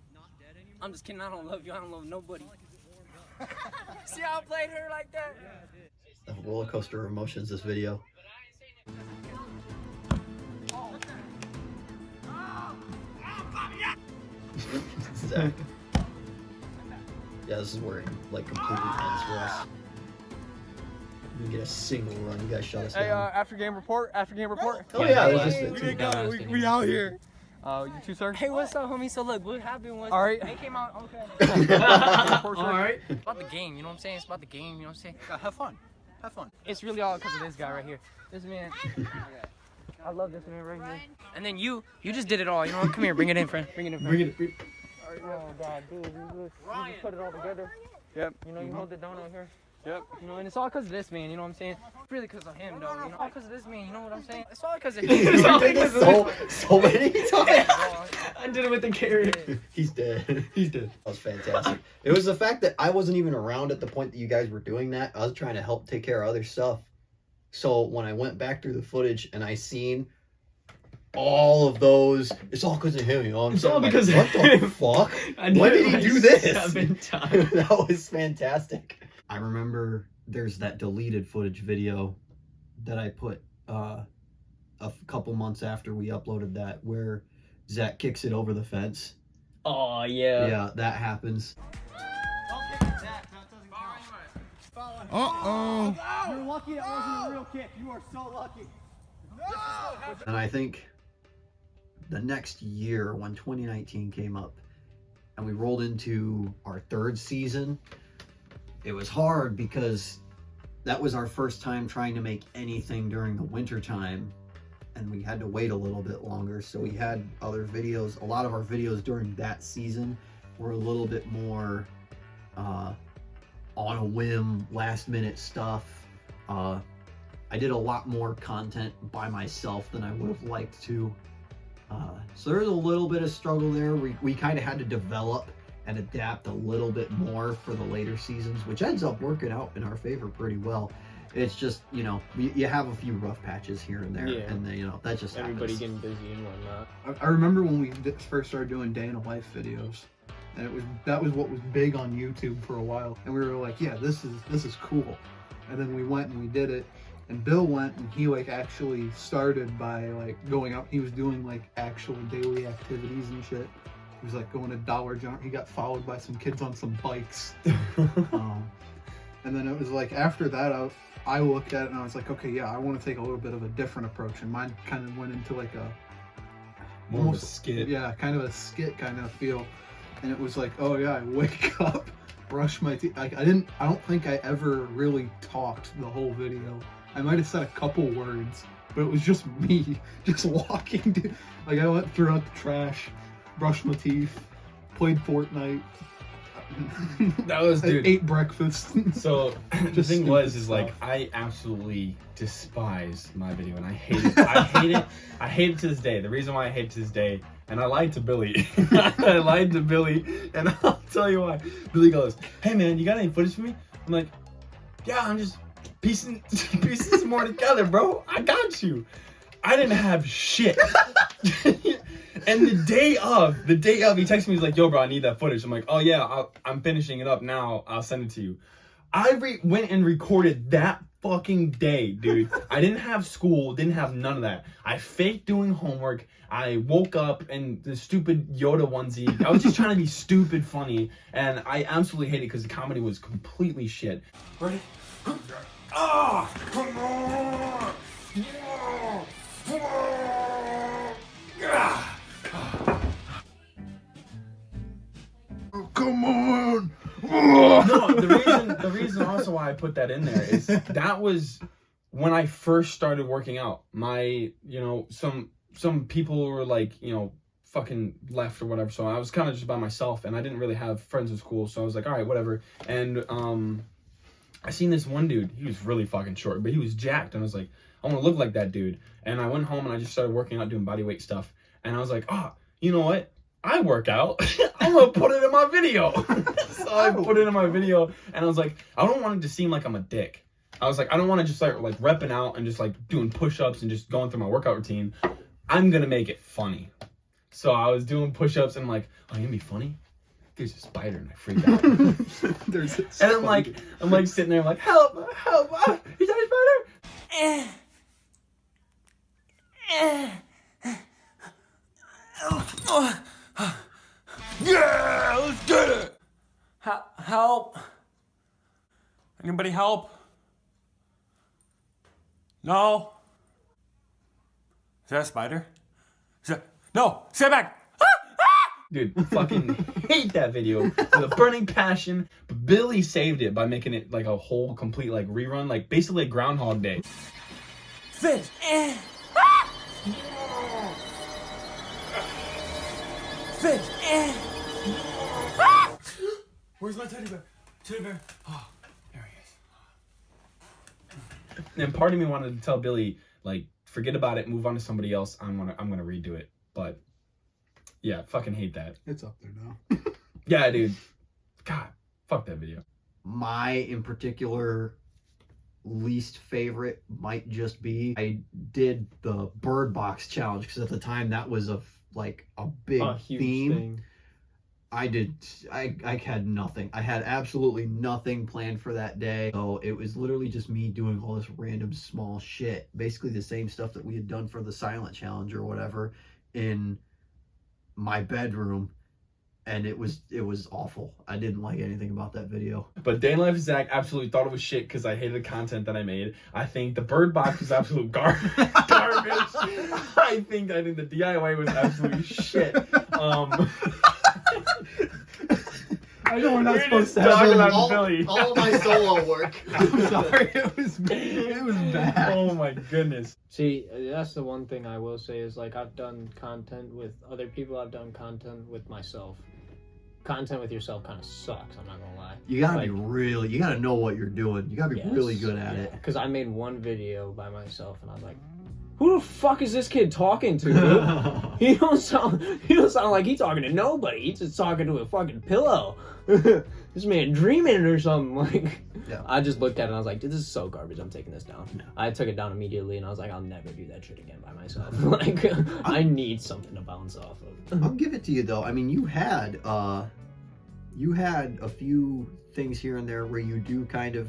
I'm just kidding. I don't love you. I don't love nobody. See how I played her like that? A roller coaster of emotions, this video. Zach. Yeah, this is where it like completely ends for us. We didn't get a single run. You guys shut us down. After game report. Oh yeah, it was just We out here. You too, sir? Hey, what's up, homie? So look, what happened was All right. they came out. Okay. All right. It's about the game. You know what I'm saying? It's about the game. You know what I'm saying? Have fun. Have fun. It's really all because of this guy right here. This man. I love this man right here. And then you just did it all. You know what? Come here. Bring it in, friend. Bring it in, friend. Bring it. Oh, God, dude. You just put it all together. Yep. You know, you hold it down out here. Yep. You know, and it's all because of this man, you know what I'm saying? It's really because of him, though. You know, all because of this man, you know what I'm saying? It's all because of him. It's all because of so many times. I did it with the carrot. He's dead. He's dead. That was fantastic. It was the fact that I wasn't even around at the point that you guys were doing that. I was trying to help take care of other stuff. So when I went back through the footage and I seen all of those, it's all because of him, you know. I'm It's all like, because of what the him. fuck? I did When it did he like do this? 7 times. That was fantastic. I remember there's that deleted footage video that I put a couple months after we uploaded that where Zach kicks it over the fence. Oh yeah. Yeah, that happens. Uh-oh. You're lucky that wasn't a real kick. You are so lucky. And I think the next year when 2019 came up and we rolled into our 3rd season, it was hard because that was our first time trying to make anything during the winter time, and we had to wait a little bit longer. So we had other videos. A lot of our videos during that season were a little bit more on a whim, last minute stuff. I did a lot more content by myself than I would have liked to. So there's a little bit of struggle there. We kind of had to develop and adapt a little bit more for the later seasons, which ends up working out in our favor pretty well. It's just, you know, you have a few rough patches here and there, and then, you know, that just everybody happens. getting busy and whatnot. I remember when we first started doing day in a life videos, and that was what was big on YouTube for a while, and we were like, yeah, this is cool. And then we went and we did it, and Bill went and he like actually started by like going out. He was doing like actual daily activities and shit. He was like going to Dollar General. He got followed by some kids on some bikes. And then it was like after that, I looked at it and I was like, okay, yeah, I want to take a little bit of a different approach. And mine kind of went into like More of a skit. Yeah, kind of a skit kind of feel. And it was like, oh yeah, I wake up, brush my teeth. I don't think I ever really talked the whole video. I might have said a couple words, but it was just me, just walking. Like I went throughout the trash, brushed my teeth, played Fortnite. That was, dude. Ate breakfast. So the thing was, is like I absolutely despise my video, and I hate it. I hate it. I hate it to this day. The reason why I hate it to this day, and I lied to Billy. I lied to Billy, and I'll tell you why. Billy goes, "Hey man, you got any footage for me?" I'm like, "Yeah, I'm just piecing some more together, bro. I got you." I didn't have shit. And the day of, he texted me, he's like, yo, bro, I need that footage. I'm like, oh, yeah, I'm finishing it up now. I'll send it to you. I went and recorded that fucking day, dude. I didn't have school, didn't have none of that. I faked doing homework. I woke up in the stupid Yoda onesie. I was just trying to be stupid funny, and I absolutely hate it because the comedy was completely shit. Ready? Ah, come on! Oh, come on! No, the reason also why I put that in there is that was when I first started working out. My, you know, some people were like, you know, fucking left or whatever, so I was kind of just by myself, and I didn't really have friends in school, so I was like, all right, whatever. And I seen this one dude. He was really fucking short, but he was jacked, and I was like, I want to look like that dude. And I went home and I just started working out, doing bodyweight stuff, and I was like, oh, you know what? I work out. I'm gonna put it in my video. So I put it in my video, and I was like, I don't want it to seem like I'm a dick. I was like, I don't want to just like repping out and just like doing push-ups and just going through my workout routine. I'm gonna make it funny. So I was doing push-ups and I'm like, oh, you gonna be funny? There's a spider, and I freaked out. And I'm like sitting there, I'm like, help! Is that a spider? Yeah, let's get it! Help! Anybody help? No? Is that a spider? No! Stay back! Dude, fucking hate that video with a burning passion. But Billy saved it by making it like a whole complete like rerun, like basically a Groundhog Day. Fish! Fish! Where's my teddy bear? Teddy bear. Oh, there he is. And part of me wanted to tell Billy, like, forget about it, move on to somebody else. I'm gonna redo it. But yeah, fucking hate that. It's up there now. Yeah, dude. God, fuck that video. My, in particular, least favorite might just be I did the Bird Box challenge because at the time that was a big huge theme. thing. I had nothing. I had absolutely nothing planned for that day. So it was literally just me doing all this random small shit. Basically the same stuff that we had done for the silent challenge or whatever in my bedroom. And it was awful. I didn't like anything about that video. But Day in the Life of Zach absolutely thought it was shit because I hated the content that I made. I think the Bird Box was absolute garbage. I think the DIY was absolutely shit. I know we're not We're supposed just to have talking a- about Billy. All my solo work. I'm sorry, it was bad. Oh my goodness. See, that's the one thing I will say is like I've done content with other people. I've done content with myself. Content with yourself kind of sucks. I'm not gonna lie. You gotta you gotta know what you're doing. You gotta be really good at it. Because I made one video by myself, and I was like, "Who the fuck is this kid talking to? Dude? He don't sound like he's talking to nobody. He's just talking to a fucking pillow. This man dreaming or something." Like, yeah. I just looked at it and I was like, "Dude, this is so garbage. I'm taking this down." Yeah. I took it down immediately, and I was like, "I'll never do that shit again by myself." Like, I need something to bounce off of. I'll give it to you though. I mean, you had a few things here and there where you do kind of,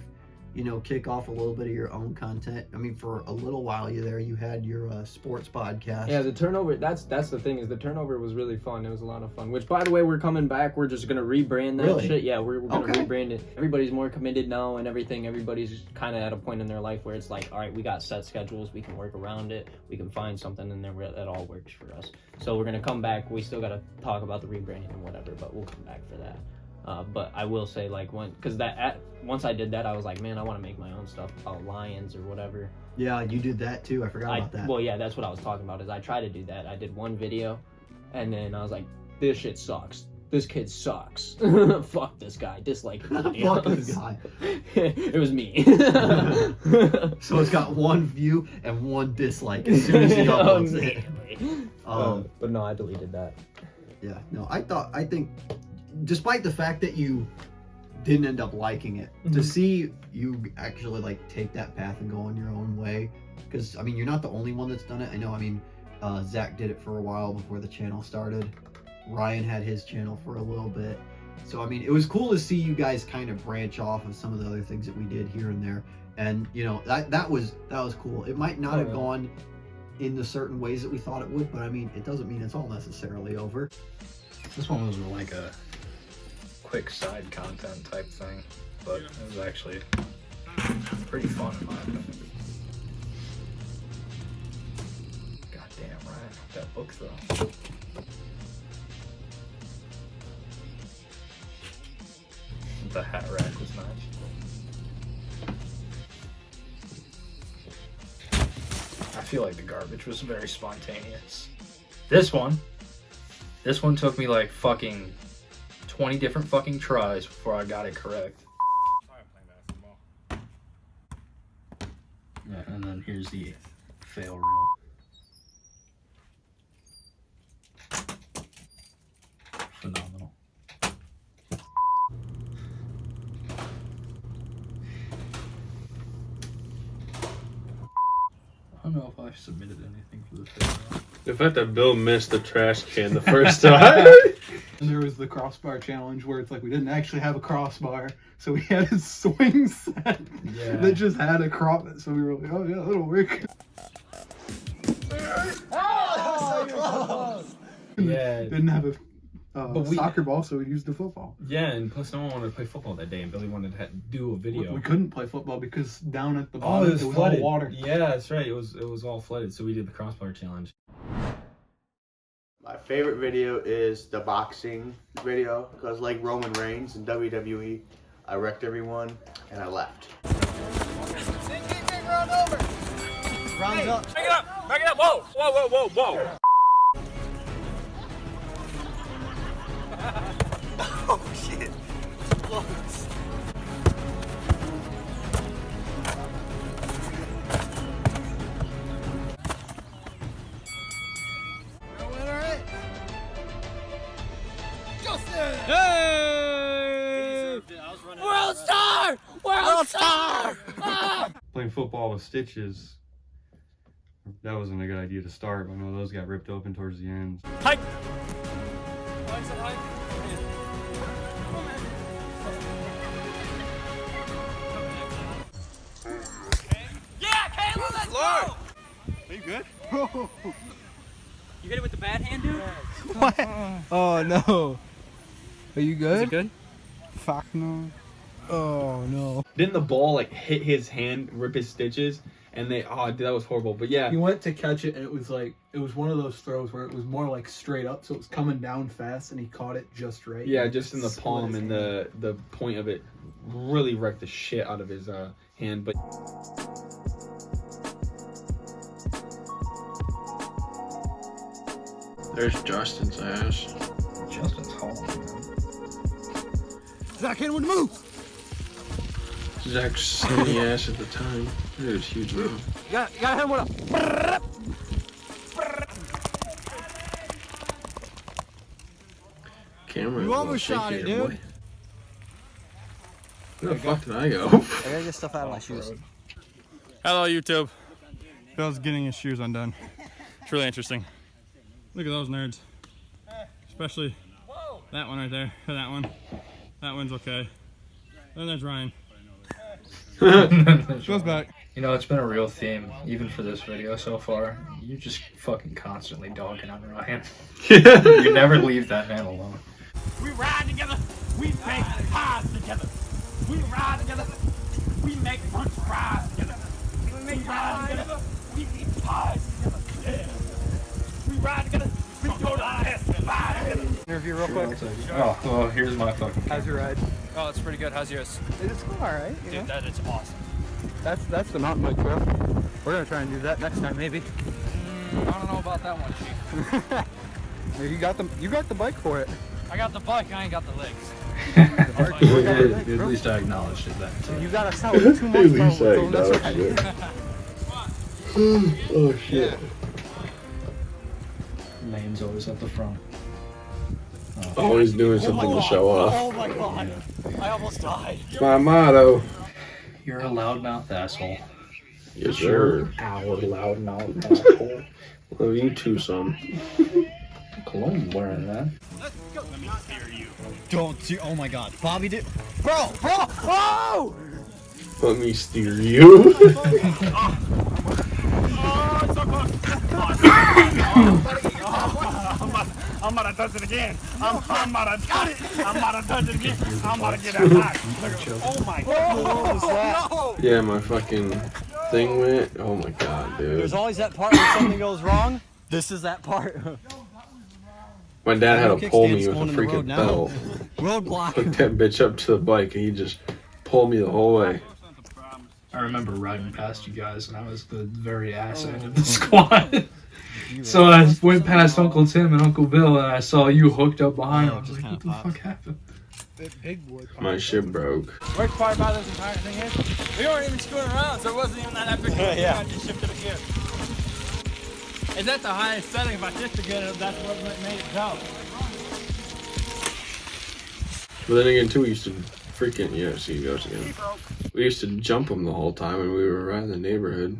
kick off a little bit of your own content. I mean, for a little while you had your sports podcast. Yeah, the turnover, that's the thing, is the turnover was really fun. It was a lot of fun. Which, by the way, we're coming back. We're just gonna rebrand that Really? shit. Yeah, we're gonna rebrand it. Everybody's more committed now and everything. Everybody's kind of at a point in their life where it's like, all right, we got set schedules. We can work around it. We can find something in there that all works for us. So we're gonna come back. We still gotta talk about the rebranding and whatever, but we'll come back for that. But I will say, like, once I did that, I was like, man, I want to make my own stuff about lions or whatever. Yeah, you did that too. I forgot about that. Well, yeah, that's what I was talking about. Is I tried to do that. I did one video, and then I was like, this shit sucks. This kid sucks. Fuck this guy. Dislike him. Fuck this guy. It was me. So it's got one view and one dislike as soon as he uploads it. But no, I deleted that. Yeah, no, I think, despite the fact that you didn't end up liking it, to see you actually like take that path and go on your own way, because I mean, you're not the only one that's done it. I know, I mean, Zach did it for a while before the channel started. Ryan had his channel for a little bit. So I mean, it was cool to see you guys kind of branch off of some of the other things that we did here and there. And that was cool. It might not have gone in the certain ways that we thought it would, but I mean, it doesn't mean it's all necessarily over. This one was like a quick side content type thing, but it was actually pretty fun in my opinion. Goddamn right, that book though. The hat rack was nice. I feel like the garbage was very spontaneous. This one took me like fucking 20 different fucking tries before I got it correct. Yeah, and then here's the fail reel. Phenomenal. I don't know if I submitted anything for this video. The fact that Bill missed the trash can the first time. And there was the crossbar challenge where it's like we didn't actually have a crossbar, so we had a swing set that just had a cross. So we were like, oh yeah, that'll work. Oh, so close. Yeah. Didn't have a soccer ball, so we used the football. Yeah, and plus no one wanted to play football that day, and Billy wanted to do a video. We couldn't play football because down at the bottom it was flooded. all water. Yeah, that's right. It was all flooded, so we did the crossbar challenge. My favorite video is the boxing video, because like Roman Reigns in WWE, I wrecked everyone and I left. Run over. Rounds up. Back it up! Back it up! Whoa! Whoa, whoa, whoa, whoa! Oh shit. Close. football with stitches, that wasn't a good idea to start. I know those got ripped open towards the end. Hike! Yeah, Caleb, let's go! Are you good? You hit it with the bad hand, dude? What? Oh no. Are you good? Is it good? Fuck no. Oh no. Didn't the ball like hit his hand, rip his stitches, and they dude, that was horrible. But yeah, He went to catch it, and it was one of those throws where it was more like straight up, so it was coming down fast, and he caught it just right. yeah, just in the Split palm, his and hand. the point of it really wrecked the shit out of his hand. But There's Justin's ass. Justin's home. Zach, hit him with the move. Zach's skinny ass at the time. Dude, it's huge mouth. You gotta hit him with a. Camera. You almost shot it, dude. Where the fuck did I go? I gotta get stuff out of my shoes. Hello, YouTube. Phil's getting his shoes undone. It's really interesting. Look at those nerds. Especially that one right there. Or that one. That one's okay. Then there's Ryan. Goes back. You know, it's been a real theme, even for this video so far. You just fucking constantly dogging on Ryan. You never leave that man alone. We ride together, we make pies together. We ride together, we make french fries together. We ride together, we eat pies together. Yeah. We ride together, we go to our together. Interview real quick. Oh, well, here's my fucking. How's your ride? Oh, it's pretty good. How's yours? It's all right. Dude, that is awesome. That's the mountain bike trail. We're gonna try and do that next time, maybe. I don't know about that one, Chief. You got the bike for it. I got the bike, I ain't got the legs. At least I acknowledged it then. You gotta sell it 2 months for that's right. Oh shit. Name's always at the front. Always doing something to show off. Oh my god. I almost died. It's my motto. You're a loudmouth asshole. Yes, sir. Our loudmouth asshole. Love you too, son. Cologne wearing that. Don't you? Oh my god. Bobby did. Bro! Oh! Let me steer you. I'm about to touch it again. I'm about to touch it. I'm about to touch it again. I'm about to get that hot. Oh my god. What was that? Yeah, my fucking thing went. Oh my god, dude. There's always that part where something goes wrong. This is that part. My dad had to pull me with a freaking belt. Roadblock. Hooked that bitch up to the bike, and he just pulled me the whole way. I remember riding past you guys, and I was the very ass end of the squad. So I went past Uncle Tim and Uncle Bill, and I saw you hooked up behind him. I was like, what the fuck happened? My shit broke. Worst part about this entire thing is, we weren't even screwing around, so it wasn't even that epic. Yeah. I just shifted again. It's at the highest setting. If I shift again, that's what made it go. But then again, too, we used to freaking, yeah, see, he goes again. We used to jump him the whole time when we were around the neighborhood.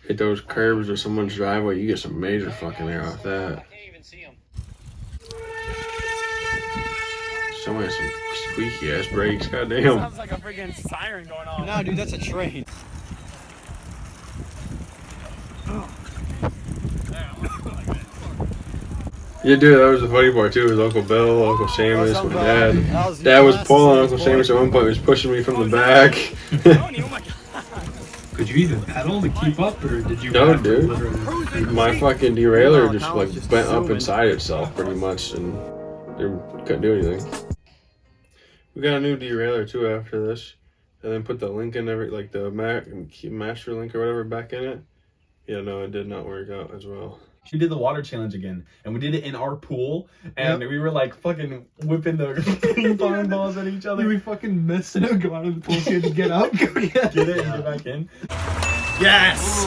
Hit those curbs or someone's driveway, you get some major fucking air off that. Someone has some squeaky ass brakes, goddamn. Sounds like a freaking siren going on. No, dude, that's a train. Yeah, dude, that was the funny part too. It was Uncle Bill, Uncle Seamus, my dad. Dad was pulling Uncle Seamus at one point. He was pushing me from the back. Could you even pedal to keep up, or did you? No, dude. My fucking derailleur just like went up inside itself pretty much, and it couldn't do anything. We got a new derailleur too after this, and then put the link in like the master link or whatever back in it. Yeah, no, it did not work out as well. She did the water challenge again, and we did it in our pool, and we were like fucking whipping the ping pong balls at each other. We fucking missed and it would go out of the pool, so you had to get out, go get it, and get back in. Yes!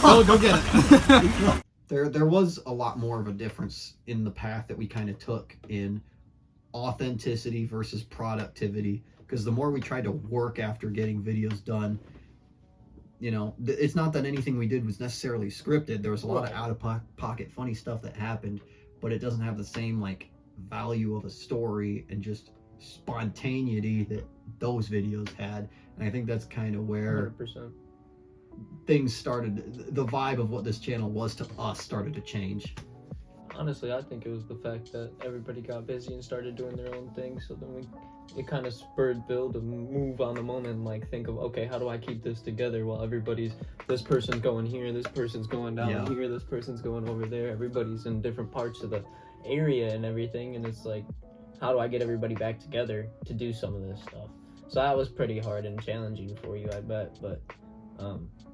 Oh, go get it. There was a lot more of a difference in the path that we kind of took in authenticity versus productivity. because the more we tried to work after getting videos done, you know, it's not that anything we did was necessarily scripted. There was a lot of out-of-pocket funny stuff that happened, but it doesn't have the same, like, value of a story and just spontaneity that those videos had. And I think that's kind of where 100%. things started, the vibe of what this channel was to us started to change. Honestly, I think it was the fact that everybody got busy and started doing their own thing, so then it kind of spurred Bill to move on the moment and like think of, okay, how do I keep this together while this person's going here, this person's going down here, this person's going over there, everybody's in different parts of the area and everything, and it's like, how do I get everybody back together to do some of this stuff? So that was pretty hard and challenging for you, I bet, but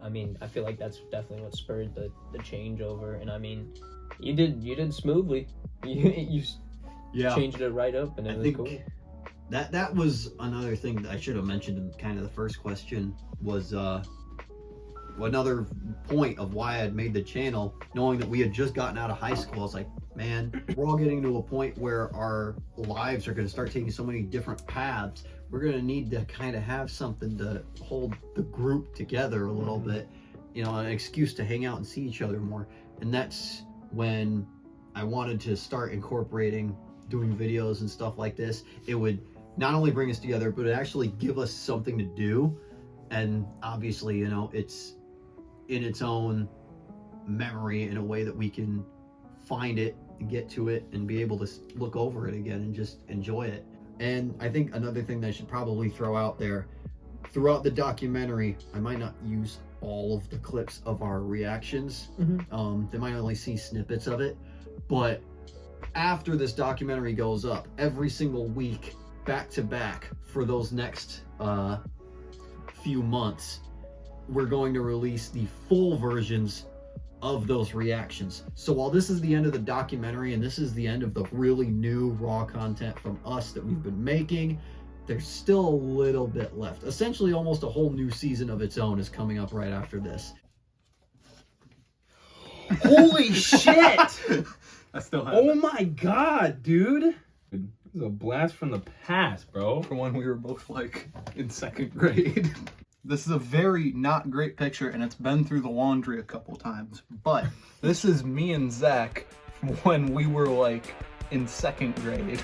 I mean, I feel like that's definitely what spurred the changeover, and I mean, you did smoothly. You changed it right up, and it was cool. That was another thing that I should have mentioned in kind of the first question was another point of why I had made the channel, knowing that we had just gotten out of high school. I was like, man, we're all getting to a point where our lives are going to start taking so many different paths. We're going to need to kind of have something to hold the group together a little bit, you know, an excuse to hang out and see each other more. And that's when I wanted to start incorporating doing videos and stuff like this. It would not only bring us together, but it actually give us something to do. And obviously, you know, it's in its own memory in a way that we can find it and get to it and be able to look over it again and just enjoy it. And I think another thing that I should probably throw out there, throughout the documentary, I might not use all of the clips of our reactions. They might only see snippets of it, but after this documentary goes up, every single week, back to back, for those next few months, we're going to release the full versions of those reactions. So while this is the end of the documentary and this is the end of the really new raw content from us that we've been making, there's still a little bit left. Essentially almost a whole new season of its own is coming up right after this. Holy shit! I still have Oh my god, dude! This is a blast from the past, bro. For when we were both like in second grade. This is a very not great picture, and it's been through the laundry a couple times, but this is me and Zach when we were like in second grade.